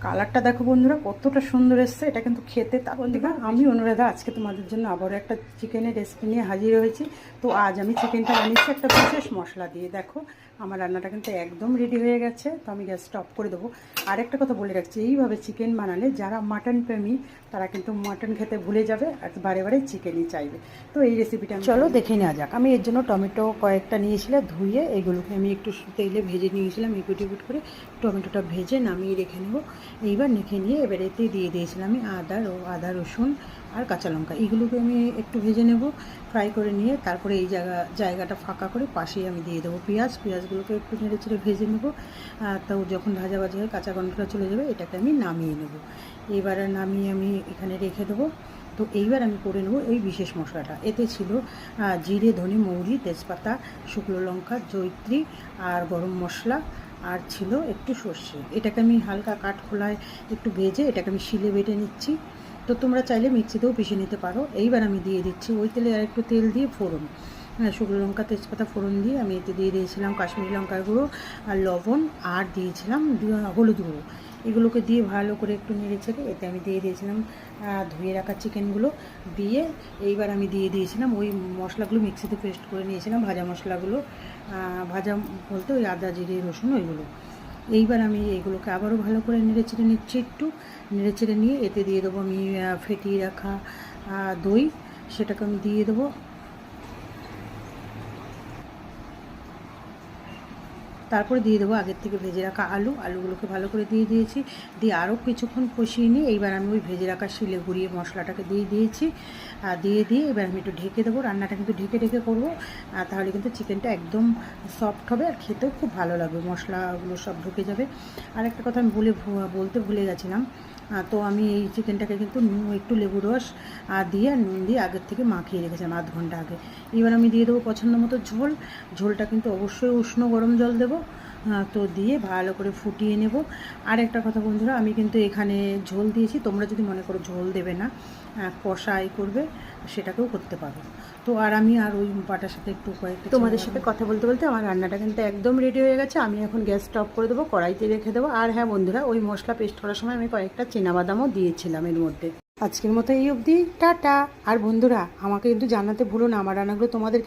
কালারটা দেখো বন্ধুরা কতটা সুন্দর এসছে। এটা কিন্তু খেতে তা বন্ধুরা আমি অনুরাধা আজকে তোমাদের জন্য আবারও একটা চিকেনের রেসিপি নিয়ে হাজির হয়েছি। তো আজ আমি চিকেনটা বানিয়েছি একটা বিশেষ মশলা দিয়ে। দেখো আমার রান্নাটা কিন্তু একদম রেডি হয়ে গেছে। তো আমি গ্যাসটা অফ করে দেবো। আর একটা কথা বলে রাখছি, এইভাবে চিকেন বানালে যারা মাটন প্রেমী তারা কিন্তু মাটন খেতে ভুলে যাবে আর বারে বারে চিকেনই চাইবে। তো এই রেসিপিটা চলো দেখে নেওয়া যাক। আমি এর জন্য টমেটো কয়েকটা নিয়েছিলাম ধুয়ে, এগুলোকে আমি একটু তেলে ভেজে নিয়েছিলাম। একুট একুট করে টমেটোটা ভেজে নামিয়ে রেখে নেবো। এইবার মেখে নিয়ে এবার এতে দিয়ে দিয়েছিলাম আমি আদা রসুন আর কাঁচা লঙ্কা। এগুলোকে আমি একটু ভেজে নেব, ফ্রাই করে নিয়ে তারপরে এই জায়গাটা ফাঁকা করে পাশেই আমি দিয়ে দেবো পেঁয়াজগুলোকে একটু নেড়ে চেড়ে ভেজে নেবো। তো যখন ভাজা ভাজা হয়ে কাঁচা গন্ধটা চলে যাবে এটাকে আমি নামিয়ে নেব। এবার নামিয়ে আমি এখানে রেখে দেবো। তো এইবার আমি করে নেবো এই বিশেষ মশলাটা। এতে ছিল জিরে, ধনে, মৌরি, তেজপাতা, শুকনো লঙ্কা, জয়িত্রী আর গরম মশলা, আর ছিল একটু সর্ষে। এটাকে আমি হালকা কাঠখোলায় একটু ভেজে এটাকে আমি শিলে বেটে নিচ্ছি। তো তোমরা চাইলে মিক্সিতেও পিষে নিতে পারো। এইবার আমি দিয়ে দিচ্ছি ওই তেলে আর একটু তেল দিয়ে ফোড়ন, শুকনো লঙ্কা তেজপাতা ফোড়ন দিয়ে আমি এতে দিয়ে দিয়েছিলাম কাশ্মীরি লঙ্কার গুঁড়ো আর লবণ, আর দিয়েছিলাম হলুদ গুঁড়ো। এগুলোকে দিয়ে ভালো করে একটু নেড়ে চেড়ে এতে আমি দিয়ে দিয়েছিলাম ধুয়ে রাখা চিকেনগুলো দিয়ে। এইবার আমি দিয়ে দিয়েছিলাম ওই মশলাগুলো মিক্সিতে পেস্ট করে নিয়েছিলাম, ভাজা মশলাগুলো, ভাজা বলতে ওই আদা জিরে রসুন ওইগুলো। এইবার আমি এইগুলোকে আবারও ভালো করে নেড়ে চেড়ে নিচ্ছি, একটু নেড়ে চেড়ে নিয়ে এতে দিয়ে দেবো আমি ফেটিয়ে রাখা দই, সেটাকে আমি দিয়ে দেবো। তারপরে দিয়ে দেবো আগের থেকে ভেজে রাখা আলুগুলোকে ভালো করে দিয়ে দিয়েছি। দিয়ে আরও কিছুক্ষণ কষিয়ে নিয়ে এইবার আমি ওই ভেজে রাখা শিলে গুঁড়িয়ে মশলাটাকে দিয়ে দিয়েছি। দিয়ে এবার আমি একটু ঢেকে দেবো। রান্নাটা কিন্তু ঢেকে ঢেকে করবো, তাহলে কিন্তু চিকেনটা একদম সফট হবে আর খেতেও খুব ভালো লাগবে, মশলাগুলো সব ঢুকে যাবে। আর একটা কথা আমি বলতে ভুলে গেছিলাম। তো আমি এই চিকেনটাকে কিন্তু একটু লেবু রস দিয়ে নুন দিয়ে আগের থেকে মাখিয়ে রেখেছিলাম আধ ঘন্টা আগে। এবার আমি দিয়ে দেবো পছন্দ মতো ঝোলটা কিন্তু অবশ্যই উষ্ণ গরম জল দেবো। তো দিয়ে ভালো করে ফুটিয়ে নেব। আর একটা কথা বন্ধুরা, আমি কিন্তু এখানে ঝোল দিয়েছি, তোমরা যদি মনে করো ঝোল দেবে না, কষাই করবে, সেটাকেও করতে পারো। তো আর আমি আর ওই বাটার সাথে একটু কয়েকটা তোমাদের সাথে কথা বলতে বলতে আমার রান্নাটা কিন্তু একদম রেডি হয়ে গেছে। আমি এখন গ্যাসটা অফ করে দেবো, কড়াইতে রেখে দেবো। আর হ্যাঁ বন্ধুরা, ওই মশলা পেস্ট করার সময় আমি কয়েকটা চিনাবাদামও দিয়েছিলাম এর মধ্যে। আজকের মতো এই অবধি, টাটা। আর বন্ধুরা আমাকে কিন্তু জানাতে ভুলো না আমার রান্নাগুলো তোমাদের